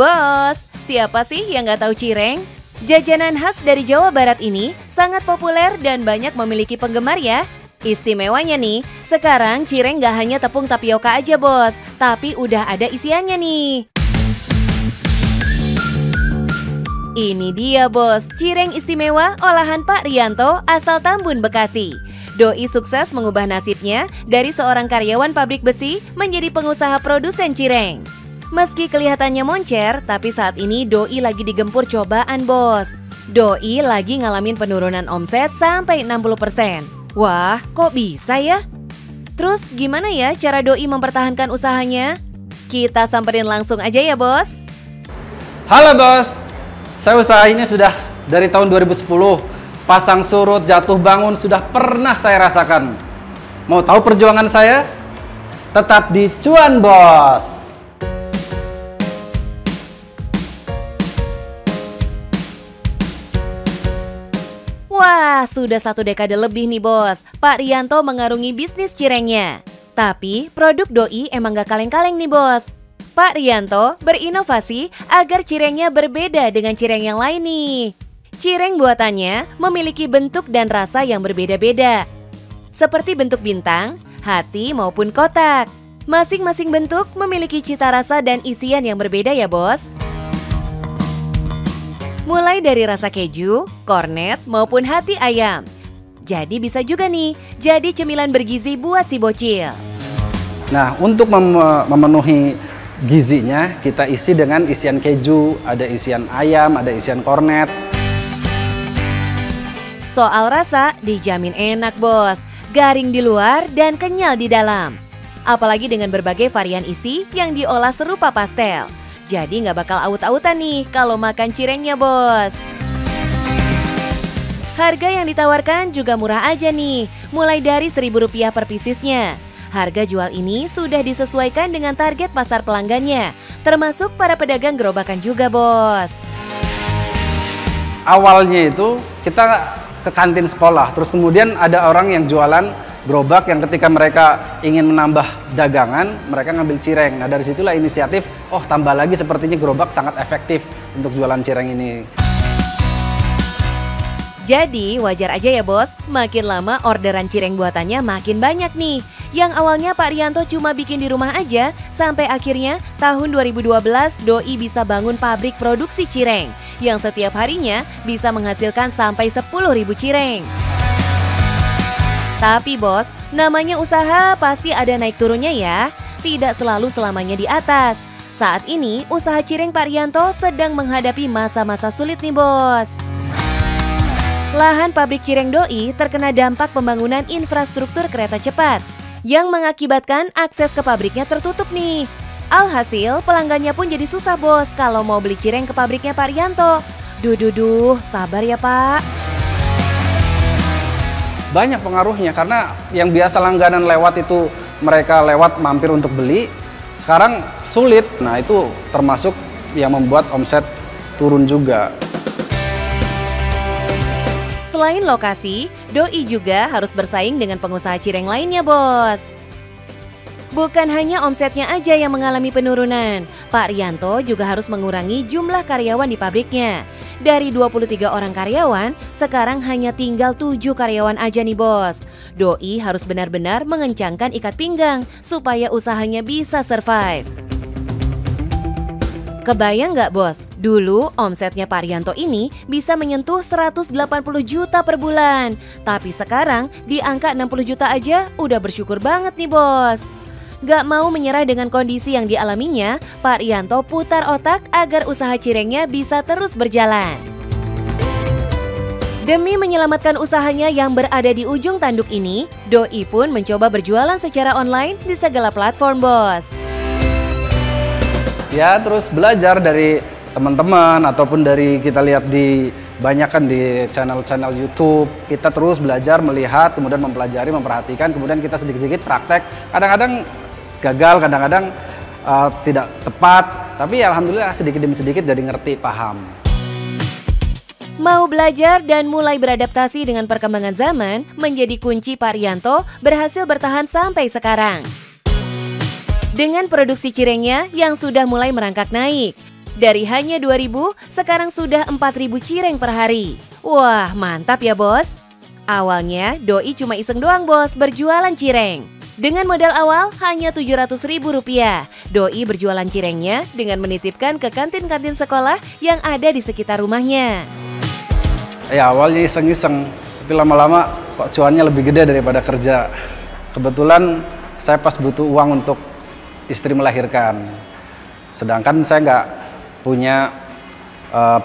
Bos, siapa sih yang nggak tahu cireng? Jajanan khas dari Jawa Barat ini sangat populer dan banyak memiliki penggemar ya. Istimewanya nih, sekarang cireng nggak hanya tepung tapioka aja bos, tapi udah ada isiannya nih. Ini dia bos, cireng istimewa olahan Pak Rianto asal Tambun, Bekasi. Doi sukses mengubah nasibnya dari seorang karyawan pabrik besi menjadi pengusaha produsen cireng. Meski kelihatannya moncer, tapi saat ini Doi lagi digempur cobaan bos. Doi lagi ngalamin penurunan omset sampai 60%. Wah, kok bisa ya? Terus gimana ya cara Doi mempertahankan usahanya? Kita samperin langsung aja ya bos. Halo bos, saya usaha ini sudah dari tahun 2010. Pasang surut, jatuh bangun sudah pernah saya rasakan. Mau tahu perjuangan saya? Tetap di Cuan Bos. Wah, sudah 1 dekade lebih nih bos, Pak Rianto mengarungi bisnis cirengnya. Tapi produk Doi emang gak kaleng-kaleng nih bos. Pak Rianto berinovasi agar cirengnya berbeda dengan cireng yang lain nih. Cireng buatannya memiliki bentuk dan rasa yang berbeda-beda. Seperti bentuk bintang, hati maupun kotak. Masing-masing bentuk memiliki cita rasa dan isian yang berbeda ya bos. Mulai dari rasa keju, kornet, maupun hati ayam. Jadi bisa juga nih, jadi cemilan bergizi buat si bocil. Nah, untuk memenuhi gizinya, kita isi dengan isian keju, ada isian ayam, ada isian kornet. Soal rasa, dijamin enak bos. Garing di luar dan kenyal di dalam. Apalagi dengan berbagai varian isi yang diolah serupa pastel. Jadi nggak bakal aut-autan nih kalau makan cirengnya bos. Harga yang ditawarkan juga murah aja nih, mulai dari Rp1.000 per piecesnya. Harga jual ini sudah disesuaikan dengan target pasar pelanggannya, termasuk para pedagang gerobakan juga bos. Awalnya itu kita ke kantin sekolah, terus kemudian ada orang yang jualan gerobak yang ketika mereka ingin menambah dagangan, mereka ngambil cireng. Nah dari situlah inisiatif, oh tambah lagi sepertinya gerobak sangat efektif untuk jualan cireng ini. Jadi wajar aja ya bos, makin lama orderan cireng buatannya makin banyak nih. Yang awalnya Pak Rianto cuma bikin di rumah aja, sampai akhirnya tahun 2012 Doi bisa bangun pabrik produksi cireng yang setiap harinya bisa menghasilkan sampai 10.000 cireng. Tapi bos, namanya usaha pasti ada naik turunnya ya. Tidak selalu selamanya di atas. Saat ini usaha cireng Pak Rianto sedang menghadapi masa-masa sulit nih bos. Lahan pabrik cireng Doi terkena dampak pembangunan infrastruktur kereta cepat yang mengakibatkan akses ke pabriknya tertutup nih. Alhasil pelanggannya pun jadi susah bos kalau mau beli cireng ke pabriknya Pak Rianto. Duh, sabar ya Pak. Banyak pengaruhnya karena yang biasa langganan lewat itu mereka lewat mampir untuk beli, sekarang sulit. Nah itu termasuk yang membuat omset turun juga. Selain lokasi, Doi juga harus bersaing dengan pengusaha cireng lainnya bos. Bukan hanya omsetnya aja yang mengalami penurunan, Pak Rianto juga harus mengurangi jumlah karyawan di pabriknya. Dari 23 orang karyawan, sekarang hanya tinggal 7 karyawan aja nih bos. Doi harus benar-benar mengencangkan ikat pinggang supaya usahanya bisa survive. Kebayang nggak bos, dulu omsetnya Pak Rianto ini bisa menyentuh 180 juta per bulan. Tapi sekarang di angka 60 juta aja udah bersyukur banget nih bos. Gak mau menyerah dengan kondisi yang dialaminya, Pak Rianto putar otak agar usaha cirengnya bisa terus berjalan. Demi menyelamatkan usahanya yang berada di ujung tanduk ini, Doi pun mencoba berjualan secara online di segala platform bos. Ya terus belajar dari teman-teman ataupun dari kita lihat di banyak kan di channel-channel YouTube, kita terus belajar, melihat, kemudian mempelajari, memperhatikan, kemudian kita sedikit-sedikit praktek. Kadang-kadang gagal, kadang-kadang tidak tepat, tapi alhamdulillah sedikit demi sedikit jadi ngerti, paham. Mau belajar dan mulai beradaptasi dengan perkembangan zaman menjadi kunci Pak Rianto berhasil bertahan sampai sekarang. Dengan produksi cirengnya yang sudah mulai merangkak naik, Dari hanya 2.000, sekarang sudah 4.000 cireng per hari. Wah, mantap ya bos. Awalnya, Doi cuma iseng doang bos berjualan cireng. Dengan modal awal hanya Rp700.000, Doi berjualan cirengnya dengan menitipkan ke kantin-kantin sekolah yang ada di sekitar rumahnya. Ya awalnya iseng-iseng, tapi lama-lama kok cuannya lebih gede daripada kerja. Kebetulan saya pas butuh uang untuk istri melahirkan. Sedangkan saya nggak punya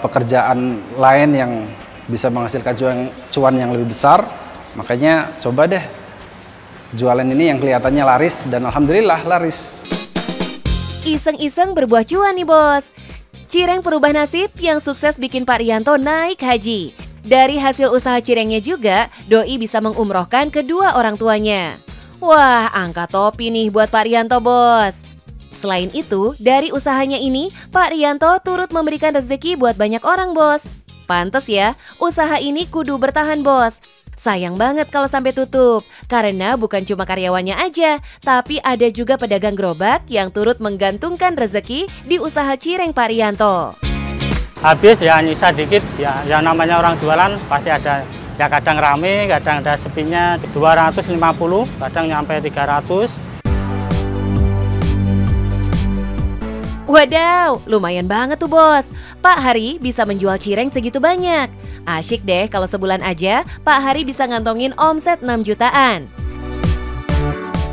pekerjaan lain yang bisa menghasilkan cuan yang lebih besar. Makanya coba deh jualan ini yang kelihatannya laris dan alhamdulillah laris. Iseng-iseng berbuah cuan nih bos. Cireng perubah nasib yang sukses bikin Pak Rianto naik haji. Dari hasil usaha cirengnya juga, Doi bisa mengumrohkan kedua orang tuanya. Wah, angkat topi nih buat Pak Rianto bos. Selain itu, dari usahanya ini, Pak Rianto turut memberikan rezeki buat banyak orang bos. Pantes ya, usaha ini kudu bertahan bos. Sayang banget kalau sampai tutup, karena bukan cuma karyawannya aja, tapi ada juga pedagang gerobak yang turut menggantungkan rezeki di usaha cireng Pak Rianto. Habis ya nyisa dikit, ya yang namanya orang jualan pasti ada, ya kadang rame, kadang ada sepinya 250, kadang nyampe 300. Wadaw, lumayan banget tuh bos. Pak Hari bisa menjual cireng segitu banyak. Asyik deh kalau sebulan aja Pak Hari bisa ngantongin omset 6 jutaan.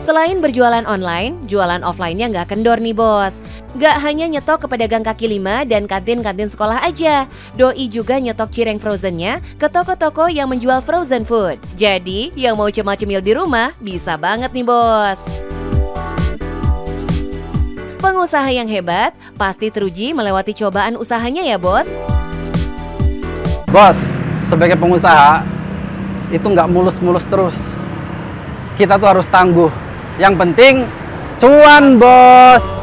Selain berjualan online, jualan offline-nya nggak kendor nih bos. Nggak hanya nyetok ke pedagang kaki lima dan kantin-kantin sekolah aja, Doi juga nyetok cireng frozennya ke toko-toko yang menjual frozen food. Jadi yang mau cemil-cemil di rumah bisa banget nih bos. Pengusaha yang hebat pasti teruji melewati cobaan usahanya ya bos. Bos, sebagai pengusaha itu nggak mulus-mulus terus. Kita tuh harus tangguh. Yang penting cuan bos.